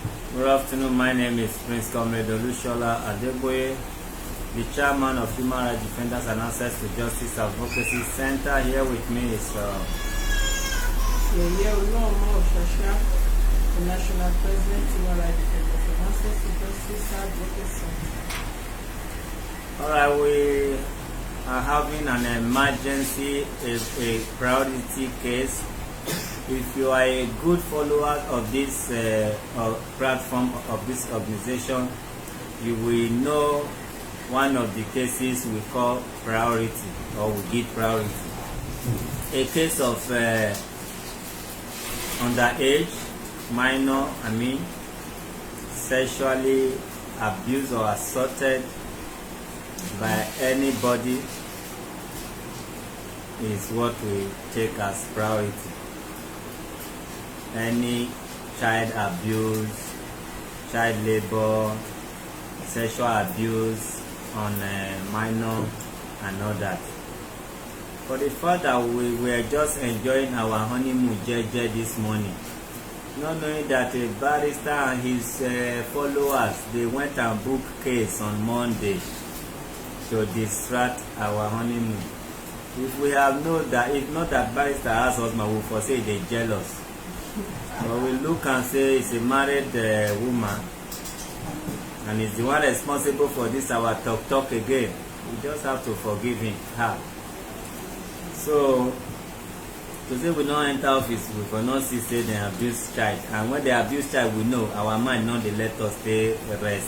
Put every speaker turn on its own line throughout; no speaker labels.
Good afternoon, my name is Prince Comrade Olushola Adeboye, the chairman of Human Rights Defenders and Access to Justice Advocacy Center. Here with me is
the National President, Human Rights Defenders and Access to Justice Advocacy Center.
Alright, we are having an emergency, a priority case. If you are a good follower of this platform of this organization, you will know one of the cases we call priority, or we give priority. A case of underage, minor, sexually abused or assaulted by anybody is what we take as priority. Any child abuse, child labor, sexual abuse on a minor and all that. For the fact that we were just enjoying our honeymoon this morning, not knowing that a barrister and his followers, they went and booked case on Monday to distract our honeymoon. If we have known that, if not that barrister has husband, we will foresee they jealous. But we look and say it's a married woman, and he's the one responsible for this our talk again. We just have to forgive him. So to say we don't enter office, we cannot see say they abuse child, and when they abuse child, we know our mind not they let us stay rest.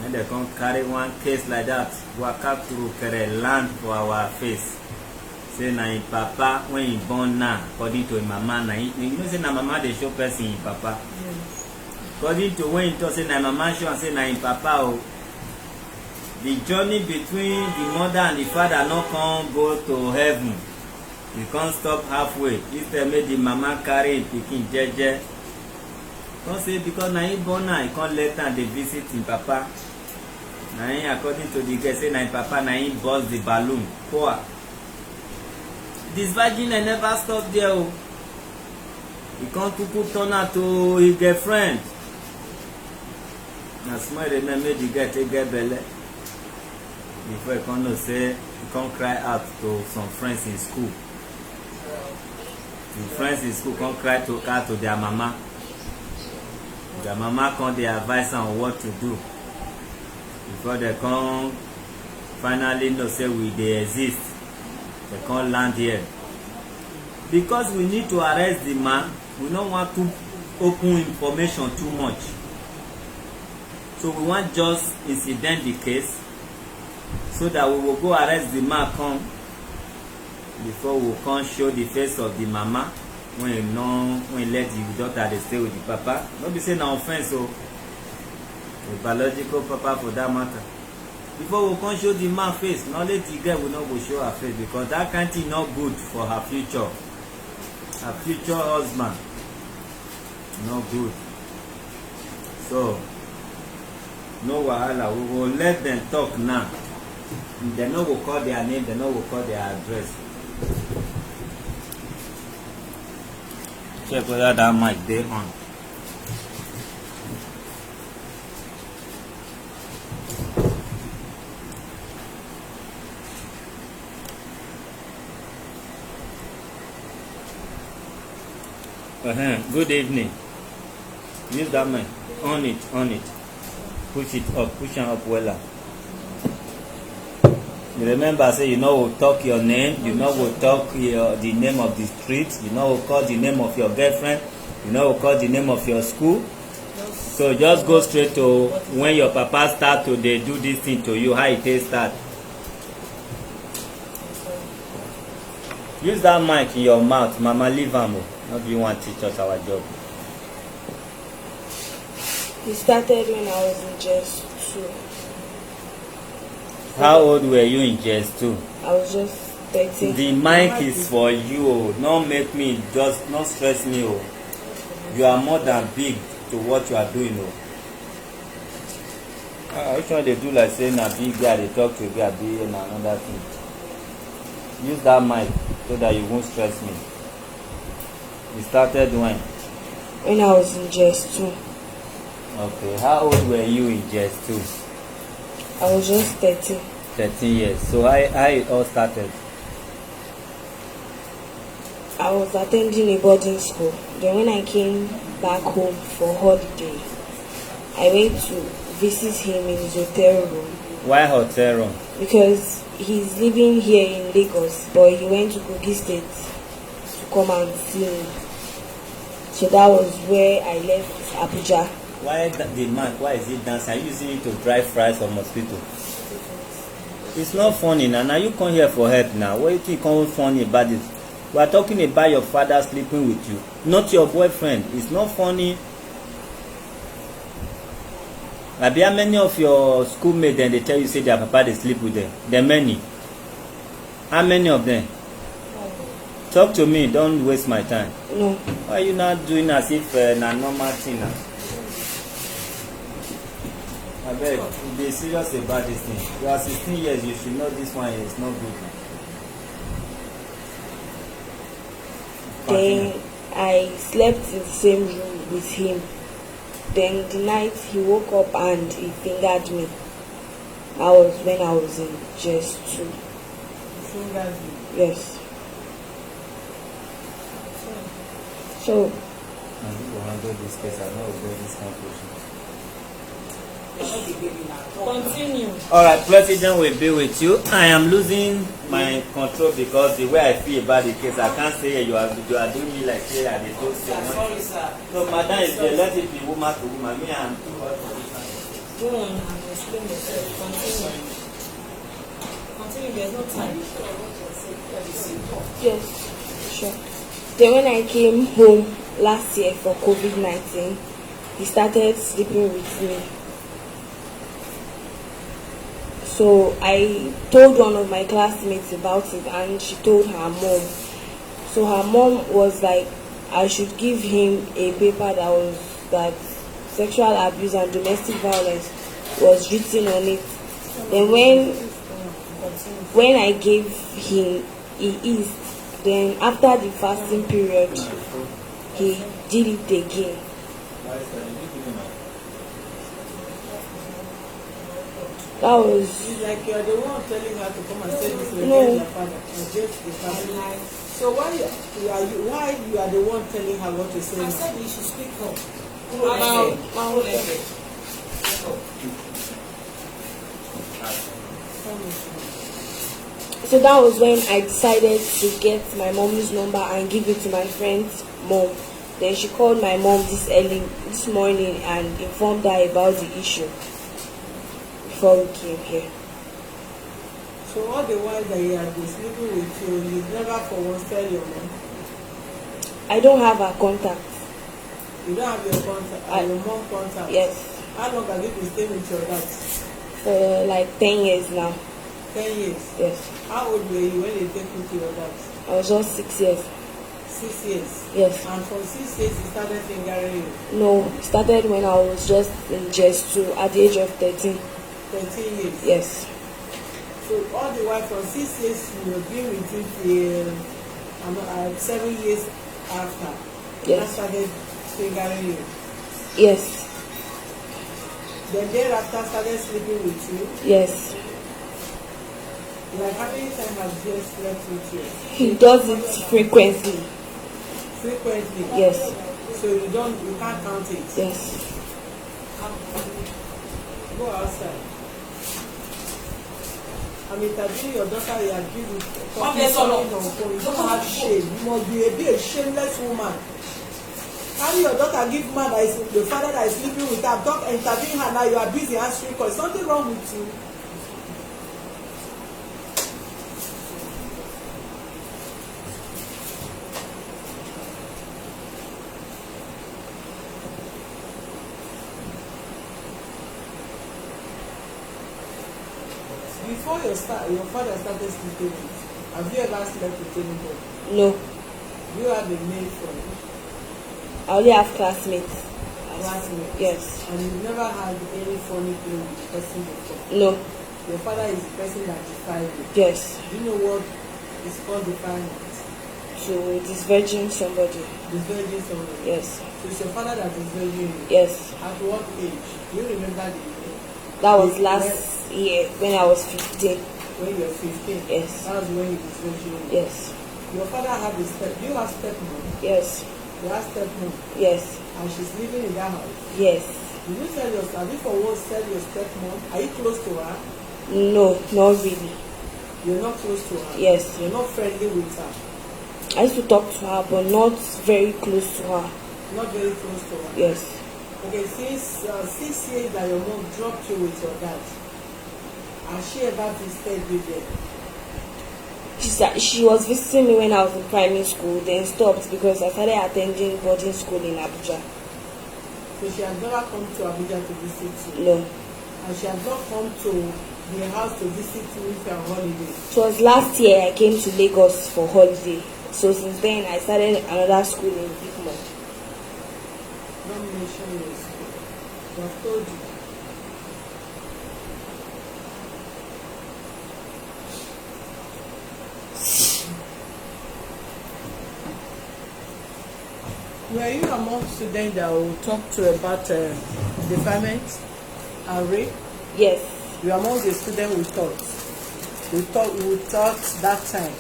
When they come carry one case like that, waka through land for our face. Say na him papa when he born now, according to him mama na him. You know say na mama they show person him papa. According to when he talk say na mama show and say na him papa oh. The journey between the mother and the father not come go to heaven. He can't stop halfway. Instead make the mama carry him pikin jeje. Can't say because na him born now, he can't let her they visit him papa. Na him according to the girl say na him papa na him burst the balloon. Poor. DISVIRGIN never stop there. Oh. He can't put turn her to his girlfriend. Now small remember the girl take get belly. Before he can't say he can't cry out to some friends in school. The friends in school can't cry to her to their mama. Their mama can't they advise on what to do. Before they can finally know say we they exist. They can't land here. Because we need to arrest the man, we don't want to open information too much. So we want just incident the case so that we will go arrest the man come before we can show the face of the mama when you know when let the daughter they stay with the papa. Not be saying no offense, so the biological papa for that matter. Before we can show the man face, not let the girl will not go show her face because that kind of thing not good for her future. Her future husband. Not good. So, no wahala. We will let them talk now. They know we'll call their name, they know we'll call their address. Check whether that mic they on. Good evening. Use that mic. On it. Push it up. Push it up well. You remember, say you know we'll talk your name. You know we'll talk the name of the street. You know we'll call the name of your girlfriend. You know we'll call the name of your school. So just go straight to when your papa start to they do this thing to you. How it start. Use that mic in your mouth. Mama, leave am. How do you want to teach us our job?
It started when I was in JS2.
How old were you in JS2?
I was just 13.
The mic is for you. Don't make me just not stress me. You are more than big to what you are doing. Which one they do like saying a big guy they talk to a guy and another thing. Use that mic so that you won't stress me. You started when?
When I was in JS2.
Okay, how old were you in JS2?
I was just 13.
13 years. So how it all started?
I was attending a boarding school. Then when I came back home for holiday, I went to visit him in his hotel room.
Why hotel room?
Because he's living here in Lagos, but he went to Kogi State to come and see me. So that was where I left Abuja.
Why the man? Why is he dancing? Are you using it to drive flies or mosquito? It's not funny now. Now you come here for help now. What do you think is funny about this? We are talking about your father sleeping with you, not your boyfriend. It's not funny. Maybe how many of your schoolmates then they tell you say their papa they sleep with them? There are many. How many of them? Talk to me. Don't waste my time.
No.
Why are you not doing as if na normal thing now? Abeg, be serious about this thing. You are 16 years. You should know this one is not good.
Then I slept in the same room with him. Then the night he woke up and he fingered me. That was when I was in JS2.
Fingered you.
Yes. So
I will handle this case. I know about this conclusion.
Continue.
Alright, President will be with you. I am losing my control because the way I feel about the case, I can't say you are doing me like say I don't say
Sorry, sir.
so madam is there, let it be woman to woman. Me and
Go on and explain yourself. Continue. There's no time.
yes, sure. Then when I came home last year for COVID-19, he started sleeping with me. So I told one of my classmates about it and she told her mom. So her mom was like, I should give him a paper that sexual abuse and domestic violence was written on it. Then when I gave him, he eased. Then after the fasting period, he did it again. That was.
It's like you are the one telling her to come and say this against
No.
your father. Against the family. So why you are the one telling her what to say? I said you should speak up.
So that was when I decided to get my mom's number and give it to my friend's mom. Then she called my mom this morning and informed her about the issue before we came here.
So all the while that he has been sleeping with you, you never for once tell your mom?
I don't have her contact.
You don't have your contact, your mom contact?
Yes.
How long have you been staying with your dad?
For like 10 years now.
10 years?
Yes.
How old were you when they take you to your dad?
I was just 6 years.
6 years?
Yes.
And from 6 years he started fingering you?
No, it started when I was just in JS2 at the age of 13.
13 years?
Yes.
So all the while from 6 years you were being with him till 7 years after?
Yes.
He started fingering you?
Yes.
Then thereafter started sleeping with you?
Yes.
Like how many times have you slept with you?
He does it frequently.
Frequently?
Yes.
So you can't count it?
Yes.
Go outside. I'm interviewing your daughter, you are giving you don't have shame. You must be a shameless woman. How do your daughter give man that is the father that is sleeping with her? Don't intervene her now, you are busy answering calls. Something wrong with you. Before your father started sleeping with you, have you ever slept with anybody?
No.
Do you have a male friend?
I only have classmates.
Classmates?
Yes.
And you've never had any funny play with the person before?
No.
Your father is the person that defied you?
Yes.
Do you know what is called defilement?
to DISVIRGIN somebody.
DISVIRGIN somebody?
Yes.
So it's your father that DISVIRGIN you?
Yes.
At what age? Do you remember the age?
That was last year when I was 15.
When you were 15?
Yes.
That was when you DISVIRGIN you?
Yes.
Your father had a step. Do you have stepmom?
Yes.
You have stepmom?
Yes.
And she's living in that house?
Yes.
Did you tell your, have you for once tell your stepmom? Are you close to her?
No, not really.
You're not close to her?
Yes.
You're not friendly with her?
I used to talk to her, but not very close to her.
Not very close to her?
Yes.
Okay, since 6 years that your mom dropped you with your dad, has she ever visited you there?
She was visiting me when I was in primary school, then stopped because I started attending boarding school in Abuja.
So she has never come to Abuja to visit you?
No.
And she has not come to the house to visit you if you're on holiday?
It was last year I came to Lagos for holiday. So since then I started another school in Bigmont.
Don't mention your school. I've told you. Were you among students that will talk to about defilement and rape?
Yes.
You are among the students we taught. We taught that time.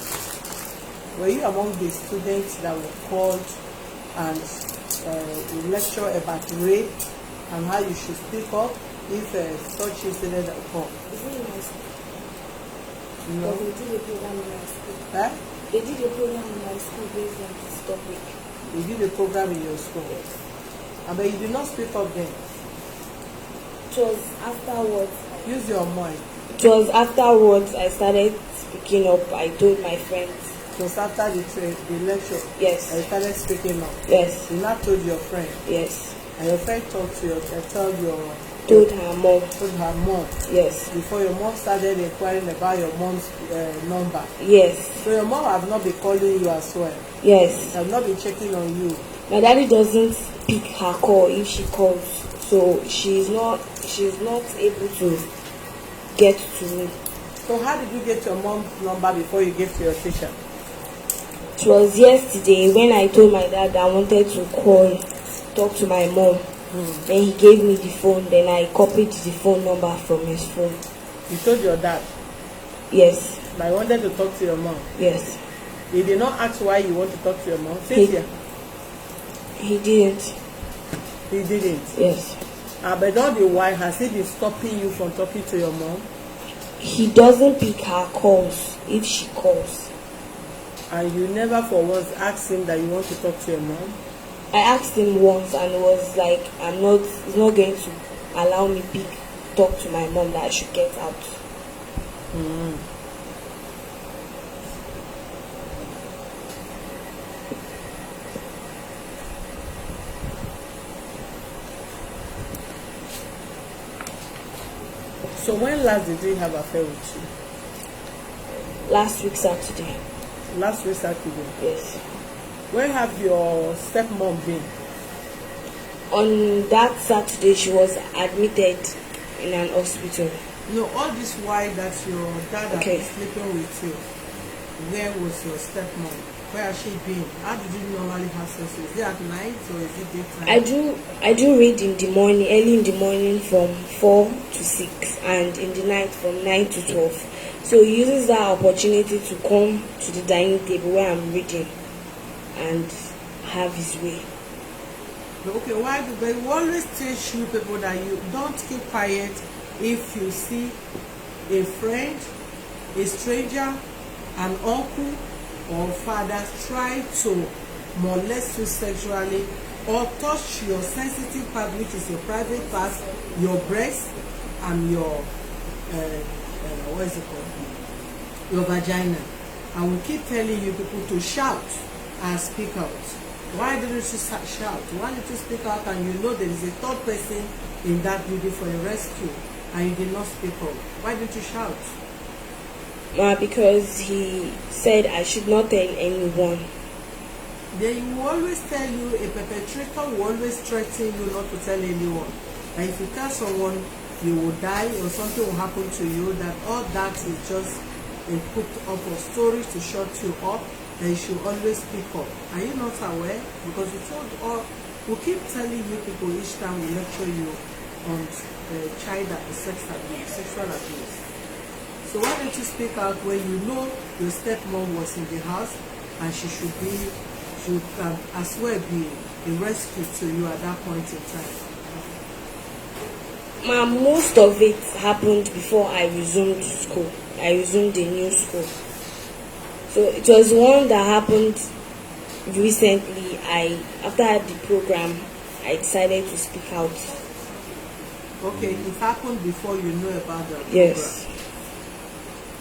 Were you among the students that were called and lecture about rape and how you should speak up if such incident occur?
Is it in my school?
No.
But they did a program in my school.
Eh?
They did a program in my school based on this topic.
You did a program in your school. But you did not speak up then.
It was afterwards.
Use your mind.
It was afterwards I started speaking up. I told my friends.
It was after the lecture.
Yes.
I started speaking up.
Yes.
You now told your friend.
Yes.
And your friend told her
Told her mom.
Yes.
Yes.
Before your mom started inquiring about your mom's number.
Yes.
So your mom have not been calling you as well.
Yes.
Have not been checking on you.
My daddy doesn't pick her call if she calls, so she's not able to get to me.
So how did you get your mom's number before you gave to your teacher?
It was yesterday when I told my dad I wanted to talk to my mom. Then he gave me the phone. Then I copied the phone number from his phone.
You told your dad?
Yes.
I wanted to talk to your mom.
Yes.
He did not ask why you want to talk to your mom? Cynthia?
He didn't.
He didn't?
Yes.
But all the while, has he been stopping you from talking to your mom?
He doesn't pick her calls if she calls.
And you never for once asked him that you want to talk to your mom?
I asked him once and it was like, he's not going to allow me talk to my mom, that I should get out.
So when last did he have affair with you?
Last week Saturday.
Last week Saturday?
Yes.
Where have your stepmom been?
On that Saturday, she was admitted in an hospital.
No, all this while that your dad had been sleeping with you, where was your stepmom? Where has she been? How did you normally have sex? Is it at night or is it daytime?
I do read in the morning, early in the morning from 4 to 6, and in the night from 9 to 12. So he uses that opportunity to come to the dining table where I'm reading and have his way.
Okay, why do they always teach you people that you don't keep quiet if you see a friend, a stranger, an uncle or father try to molest you sexually or touch your sensitive part, which is your private part, your breast and your what is it called? Your vagina. And we keep telling you people to shout and speak out. Why didn't you shout? Why did you speak out and you know there is a third person in that building for a rescue and you did not speak up? Why didn't you shout?
Because he said I should not tell anyone.
They will always tell you, a perpetrator will always threaten you not to tell anyone. And if you tell someone you will die or something will happen to you, that all that is just a put up of story to shut you up that you should always speak up. Are you not aware? Because we keep telling you people each time we lecture you on child sexual abuse. So why don't you speak out when you know your stepmom was in the house and she can as well be a rescue to you at that point in time?
Most of it happened before I resumed school. I resumed a new school. So it was one that happened recently. After the program, I decided to speak out.
Okay, it happened before you know about the program?
Yes.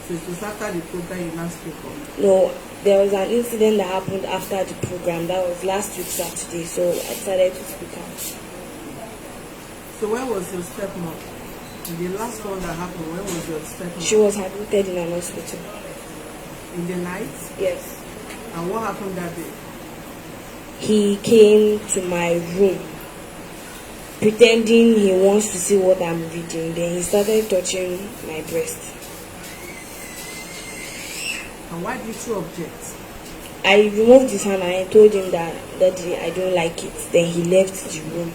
So it was after the program you now speak up?
No, there was an incident that happened after the program. That was last week Saturday, so I decided to speak out.
So when was your stepmom? The last one that happened, when was your stepmom?
She was admitted in an hospital.
In the night?
Yes.
And what happened that day?
He came to my room pretending he wants to see what I'm reading. Then he started touching my breast.
And why did you object?
I removed his hand and I told him that, Daddy, I don't like it. Then he left the room.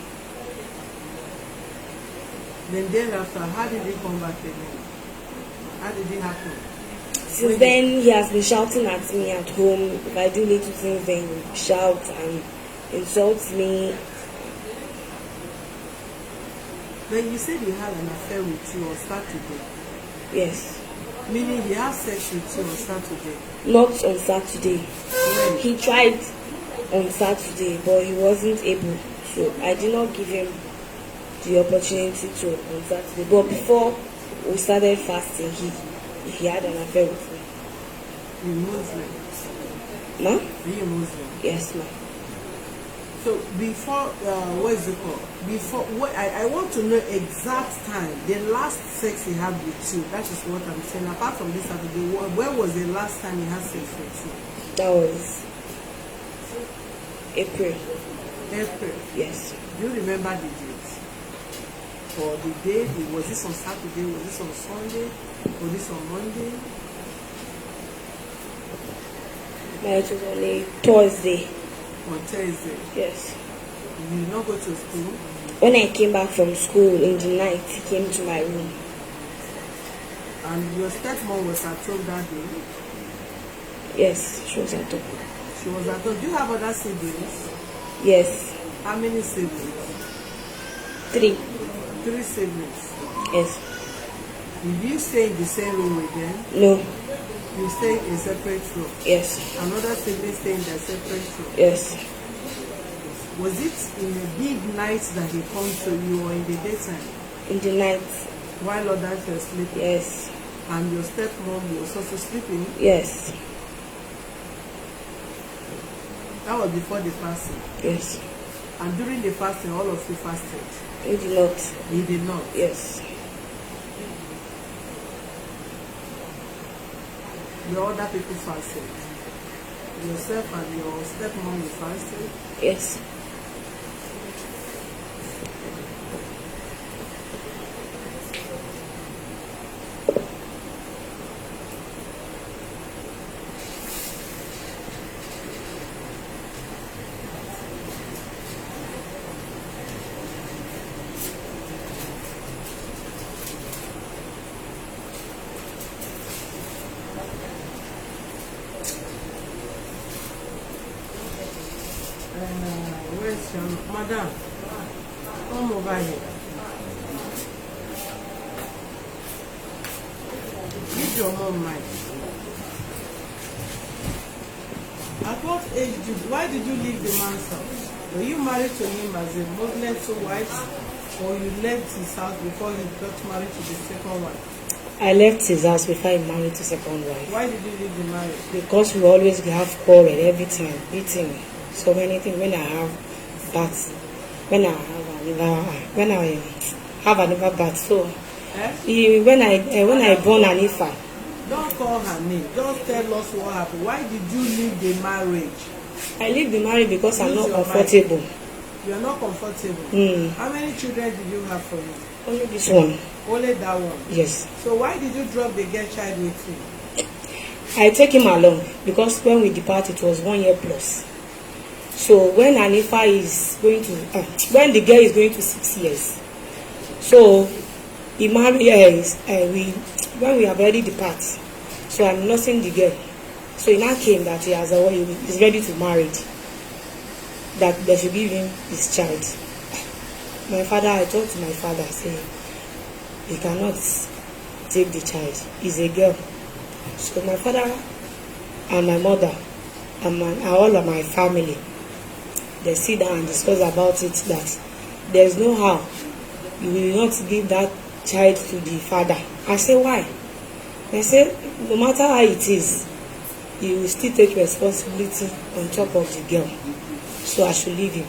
Then thereafter, how did he come back again? How did it happen?
Since then, he has been shouting at me at home. If I do little things, then he shouts and insults me.
Then you said he had an affair with you on Saturday.
Yes.
Meaning he had sex with you on Saturday?
Not on Saturday.
When?
He tried on Saturday, but he wasn't able. So I did not give him the opportunity to on Saturday. But before we started fasting, he had an affair with me.
You Muslim?
Ma?
Are you Muslim?
Yes, ma.
So before, what is it called? Before, I want to know exact time, the last sex he had with you. That is what I'm saying. Apart from this Saturday, where was the last time he had sex with you?
That was April.
April?
Yes.
Do you remember the date? Or the day? Was this on Saturday? Was this on Sunday? Was this on Monday?
No, it was on a Thursday.
On Thursday?
Yes.
You did not go to school?
When I came back from school in the night, he came to my room.
And your stepmom was at home that day?
Yes, she was at home.
She was at home. Do you have other siblings?
Yes.
How many siblings?
3.
3 siblings.
Yes.
Did you stay in the same room with them?
No.
You stay in a separate room?
Yes.
Another sibling stay in their separate room?
Yes.
Was it in a big night that he comes to you or in the daytime?
In the night.
While others were sleeping?
Yes.
And your stepmom was also sleeping?
Yes.
That was before the fasting?
Yes.
And during the fasting, all of you fasted?
He did not.
He did not?
Yes.
The other people fasted? Yourself and your stepmom, you fasted?
Yes.
Where's your madam? Come over here. Give your mom mic. At what age why did you leave the man's house? Were you married to him as a Muslim to wife, or you left his house before he got married to the second wife?
I left his house before he married to second wife.
Why did you leave the marriage?
Because we always have quarrel every time, beating. So many things when I have bath, when I have another bath. So when I born Anifa.
Don't call her name. Just tell us what happened. Why did you leave the marriage?
I leave the marriage because I'm not comfortable.
You are not comfortable. How many children did you have for you?
Only this one.
Only that one?
Yes.
So why did you drop the girl child with you?
I take him along because when we depart, it was 1 year plus. So when Anifa is going to, when the girl is going to 6 years, so he married when we have already depart. So I'm nursing the girl. So he now came that he is ready to marry, that they should give him his child. My father, I talked to my father, saying he cannot take the child. He's a girl. So my father and my mother and all of my family, they sit down and discuss about it, that there's no how you will not give that child to the father. I say, why? They say, no matter how it is, he will still take responsibility on top of the girl. So I should leave him.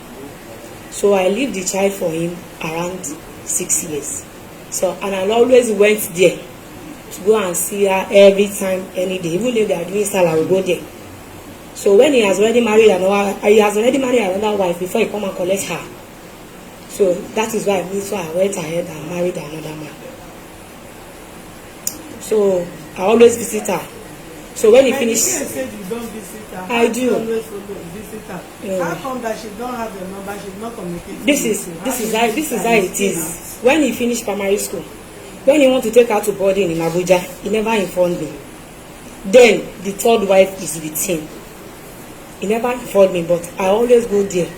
So I leave the child for him around 6 years. So, and I always went there to go and see her every time, any day. Even if they are doing style, I will go there. So when he has already married another wife before he come and collect her. So that is why I went ahead and married another man. So I always visit her. So when he finished,
you said you don't visit her.
I do.
You always visit her.
Yeah.
How come that she don't have your number? She's not communicating.
This is how it is. When he finished primary school, when he want to take her to boarding in Abuja, he never informed me. Then the third wife is with him. He never informed me, but I always go there.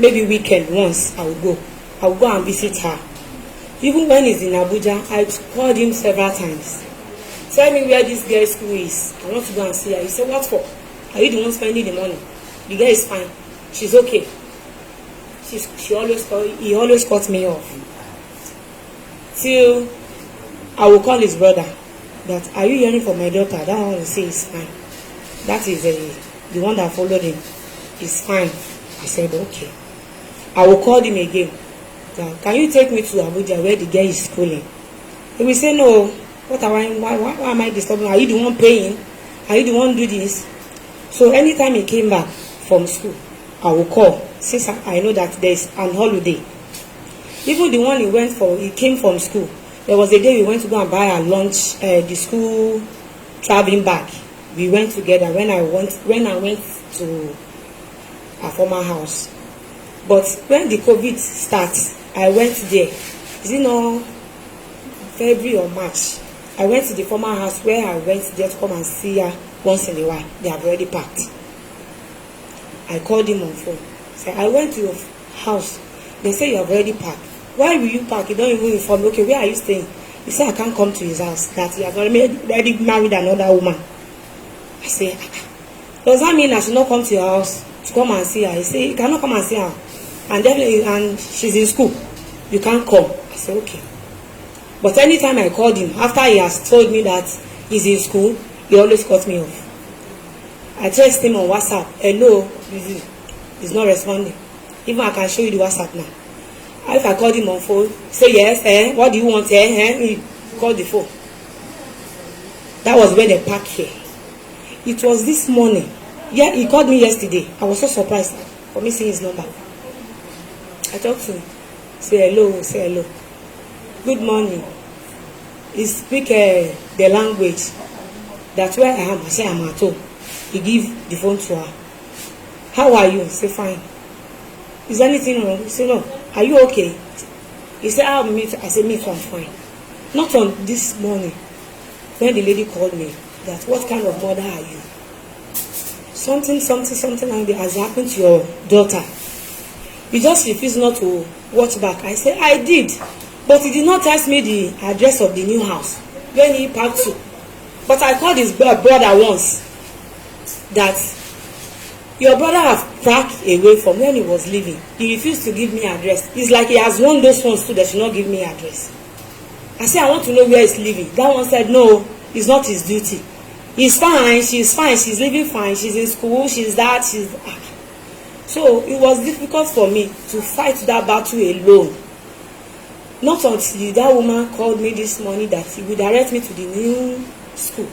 Maybe weekend once I will go. I will go and visit her. Even when he's in Abuja, I called him several times. Tell me where this girl's school is. I want to go and see her. He said, what for? Are you the one spending the money? The girl is fine. She's okay. He always cut me off. Till I will call his brother. That, are you hearing from my daughter? That one will say it's fine. That is the one that followed him. It's fine. I said, okay. I will call him again. That, can you take me to Abuja where the girl is schooling? He will say, no. Why am I disturbing? Are you the one paying? Are you the one do this? So anytime he came back from school, I will call, since I know that there is an holiday. Even the one he came from school. There was a day we went to go and buy our lunch, the school traveling bag. We went together when I went to our former house. But when the COVID starts, I went there. Is it not February or March? I went to the former house where I went there to come and see her once in a while. They have already packed. I called him on phone. Said, I went to your house. They say you have already packed. Why will you pack? You don't even inform me. Okay, where are you staying? He said, I can't come to his house. That he has already married another woman. I said, does that mean I should not come to your house to come and see her? He said, you cannot come and see her. And she's in school. You can't come. I said, okay. But anytime I called him, after he has told me that he's in school, he always cut me off. I text him on WhatsApp. Hello, he's not responding. Even I can show you the WhatsApp now. If I called him on phone, say yes, what do you want? He called the phone. That was when they packed here. It was this morning. Yeah, he called me yesterday. I was so surprised for me seeing his number. I talked to him. Say hello. Good morning. He speak the language. That's where I am. I say I'm at home. He give the phone to her. How are you? I say fine. Is there anything wrong? He say no. Are you okay? He said I'll meet. I said me too, I'm fine. Not on this morning when the lady called me that what kind of mother are you? Something like that has happened to your daughter. You just refuse not to watch back. I said I did. But he did not text me the address of the new house when he packed to. But I called his brother once that your brother have packed away from when he was leaving. He refused to give me address. It's like he has won those ones too that should not give me address. I said I want to know where he's living. That one said no, it's not his duty. He's fine, she's living fine, she's in school, she's that, So it was difficult for me to fight that battle alone. Not until that woman called me this morning that he would direct me to the new school.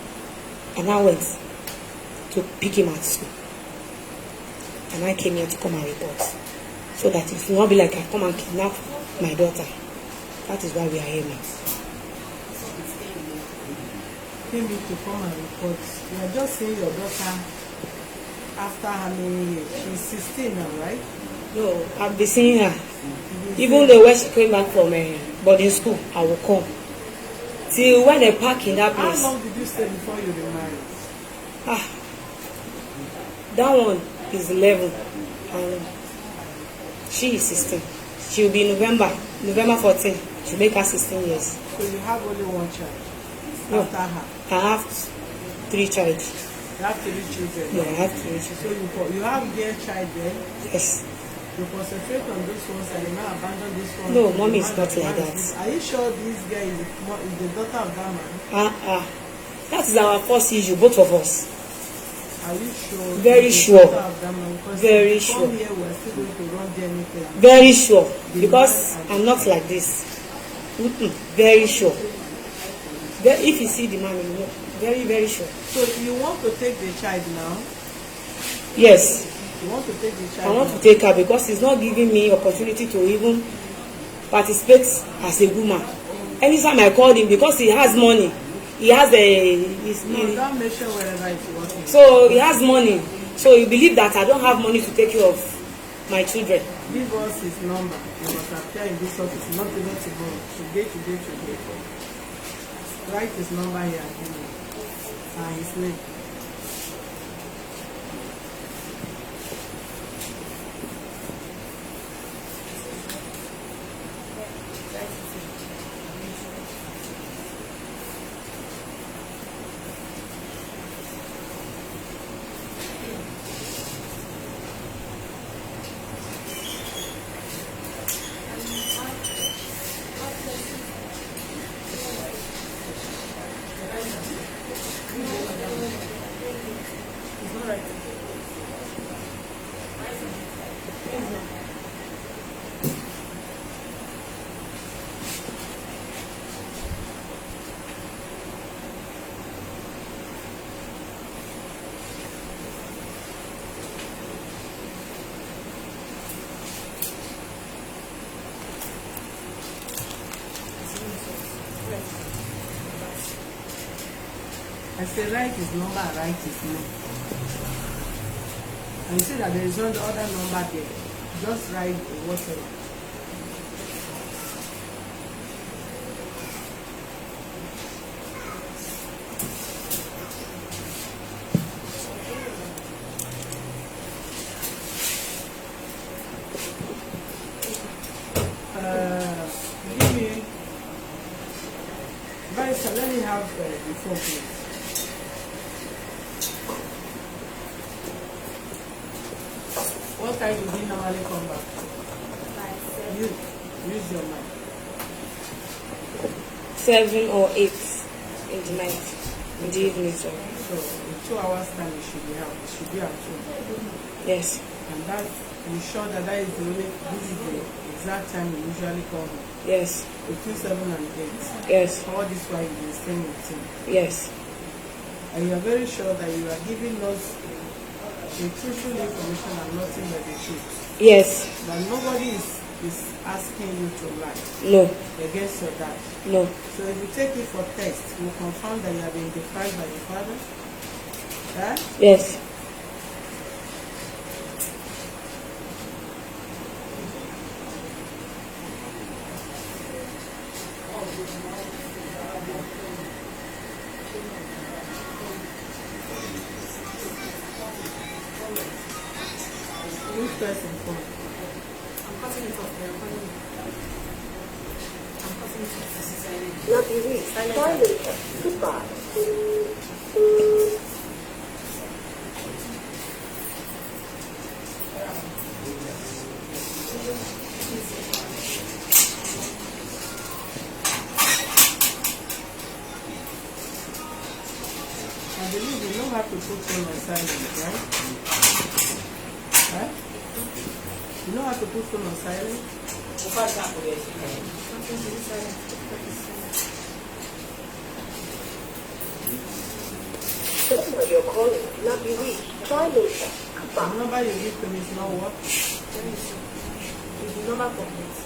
And I went to pick him at school. And I came here to come and report. So that it will not be like I come and kidnap my daughter. That is why we are here now.
came in to come and report. You are just seeing your daughter after how many years? She's 16 now, right?
No, I've been seeing her. Even though when she came back from boarding school, I will come. Till when they park in that place.
How long did you stay before you remarried?
That one is 11. And she is 16. She will be November 14. She'll make her 16 years.
So you have only one child?
No.
After her?
I have 3 children.
You have 3 children?
Yeah, I have 3 children.
So you have their child then?
Yes.
You concentrate on this one and you now abandon this one?
No, mommy is not like that.
Are you sure this girl is the daughter of that man?
That is our first issue, both of us.
Are you sure?
Very sure. Very
sure.
sure.
Here we're still going to run the anything.
Very sure. Because I'm not like this. Very sure. If you see the man, you know. Very, very sure.
So you want to take the child now?
Yes.
You want to take the child?
I want to take her because he's not giving me opportunity to even participate as a woman. Anytime I call him, because he has money, he has
don't mention wherever he's working.
So he has money. So you believe that I don't have money to take care of my children.
Give us his number. He must appear in this office, not even tomorrow. Today. Write his number here and his name. I say write his number and write his name. And you see that there is no other number there. Just write whatever. Give me, Vice, let me have the phone, please. What time do you normally come back? Use your mind.
7 or 8 in the night, in the evening. So
in 2 hours time you should be out. It should be at home.
yes.
And that you sure that is the only this is the exact time you usually come home?
Yes.
Between 7 and 8.
Yes.
All this while you've been staying with him.
Yes.
And you are very sure that you are giving us the truthful information and nothing but the truth.
Yes.
That nobody is asking you to lie.
No.
Against your dad.
No.
So if you take it for test, you confirm that you have been deprived by your father. Yeah?
Yes.
Which person phone?
I'm cutting it off. They're calling me. I'm cutting it off. This is silent.
Love you, read. Silent. Goodbye.
I believe you don't have to put phone on silent, right? Huh? You know how to put phone on silent?
The number you're calling cannot be reached. Try later.
The number you give to me is not what?
Is the number complete?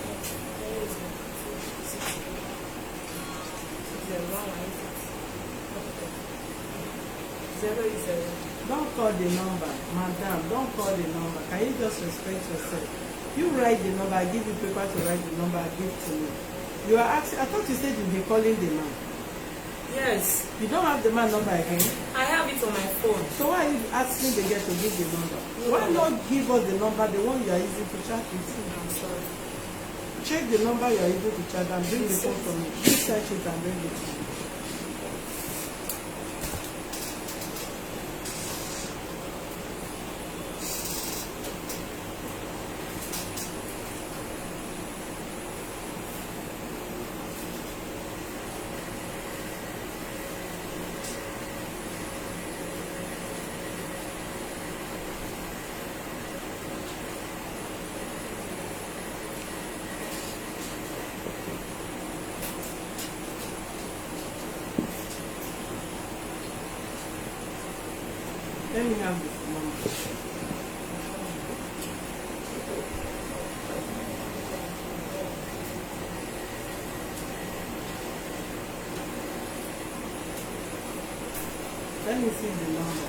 00.
Don't call the number, madam. Don't call the number. Can you just respect yourself? You write the number. I give you paper to write the number. Give to me. You are asking. I thought you said you'd be calling the man.
Yes.
You don't have the man number again.
I have it on my phone.
So why are you asking the girl to give the number? Why not give us the number, the one you are using to chat with him?
I'm sorry.
Check the number you are using to chat and bring the phone for me. Please search it and bring it to me. Let me have this number. Let me see the number.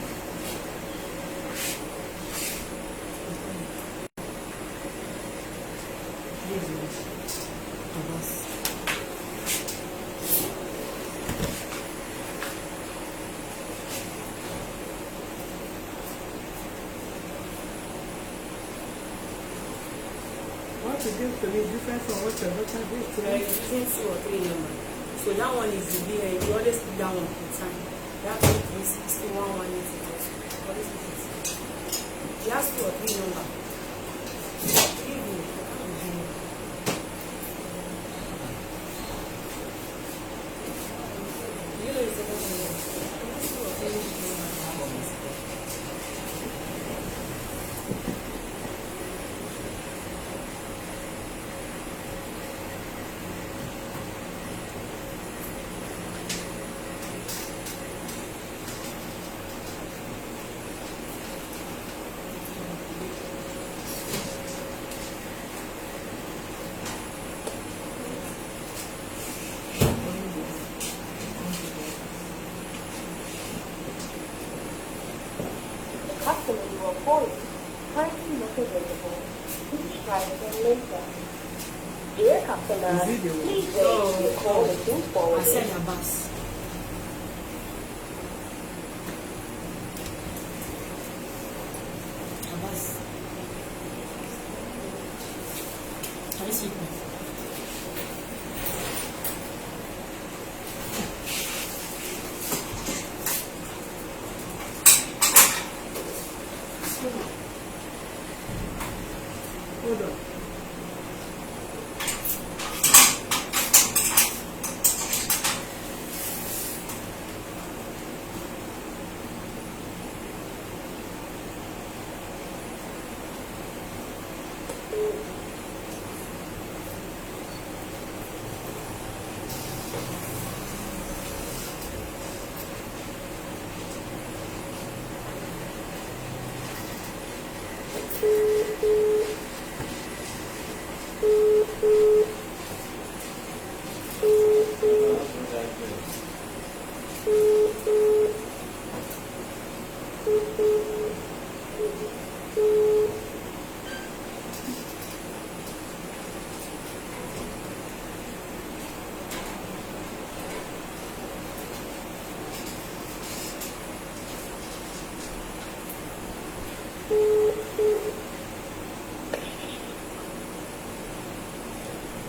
What you give to me is different from what your daughter did to me.
Using 2 or 3 numbers. So that one is the big. You always put that one for time. That one is 61 180. Always put it. He has 2 or 3 numbers. Give me. You know it's a good number. He has 2 or 3 numbers.
Customer you are calling currently not available. Please try again later. Dear customer,
Is it the one?
please wait. Your call is being
I
forwarded.
said Abbas. Abbas. Can you speak me?
Hold on.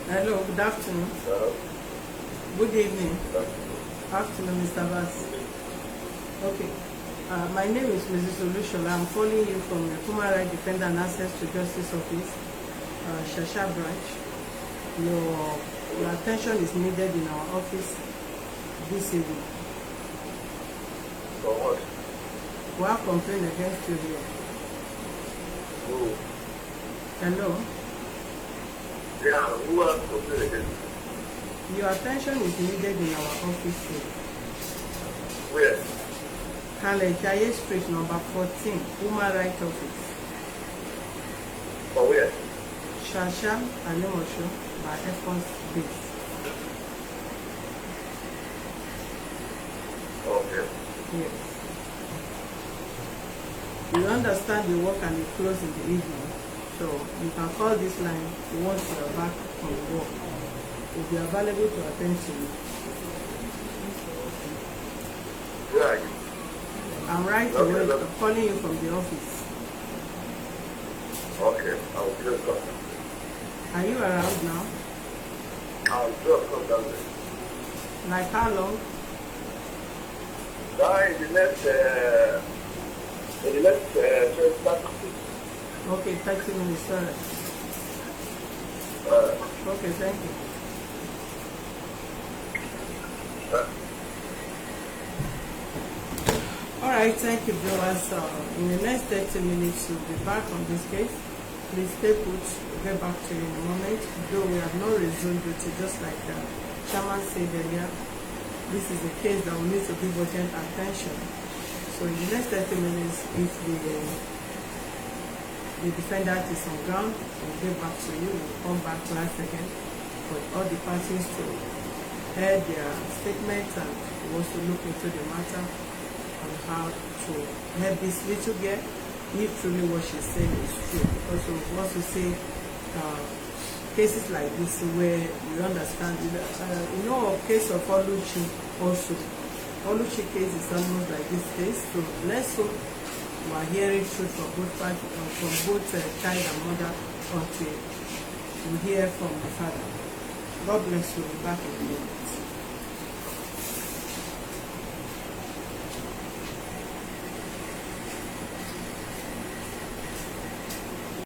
Hello, good afternoon. Good evening. Afternoon, Mr. Bass. Okay. My name is Mrs. Olushola. I'm calling you from the Human Rights Defender and Access to Justice Office, Shasha branch. Your attention is needed in our office this evening.
For what?
We have complaint against you here.
Who?
Hello?
Yeah, who has complained against you?
Your attention is needed in our office here.
Where?
Kale Jaye Street, number 14, Human Rights Office.
For where?
Shasha Alimosho by Air Force Base.
Okay.
Yes. understand the work and it close in the evening. So you can call this line once you are back from work. We'll be available to attend to you.
Right.
I'm right away. I'm calling you from the office.
Okay, I'll just come.
Are you around now?
I'll just come down there.
Like how long?
Now in the next 30
Okay, 30 minutes, sorry. Okay, thank you. Alright, thank you, viewers. In the next 30 minutes, we'll be back on this case. Please stay put. We'll get back to you in a moment. Though we have not resumed duty, just like Chairman said earlier, this is a case that will need to give urgent attention. So in the next 30 minutes, if the defendant is on ground, we'll get back to you. We'll come back last second for all the parties to hear their statements and also look into the matter on how to help this little girl if truly what she's saying is true. Because we want to see cases like this where we understand, you know, a case of Oluchi also. Oluchi case is almost like this case, so let's hope we are hearing truth from both parties, from both child and mother, until we hear from the father. God bless you. We'll be back in a minute.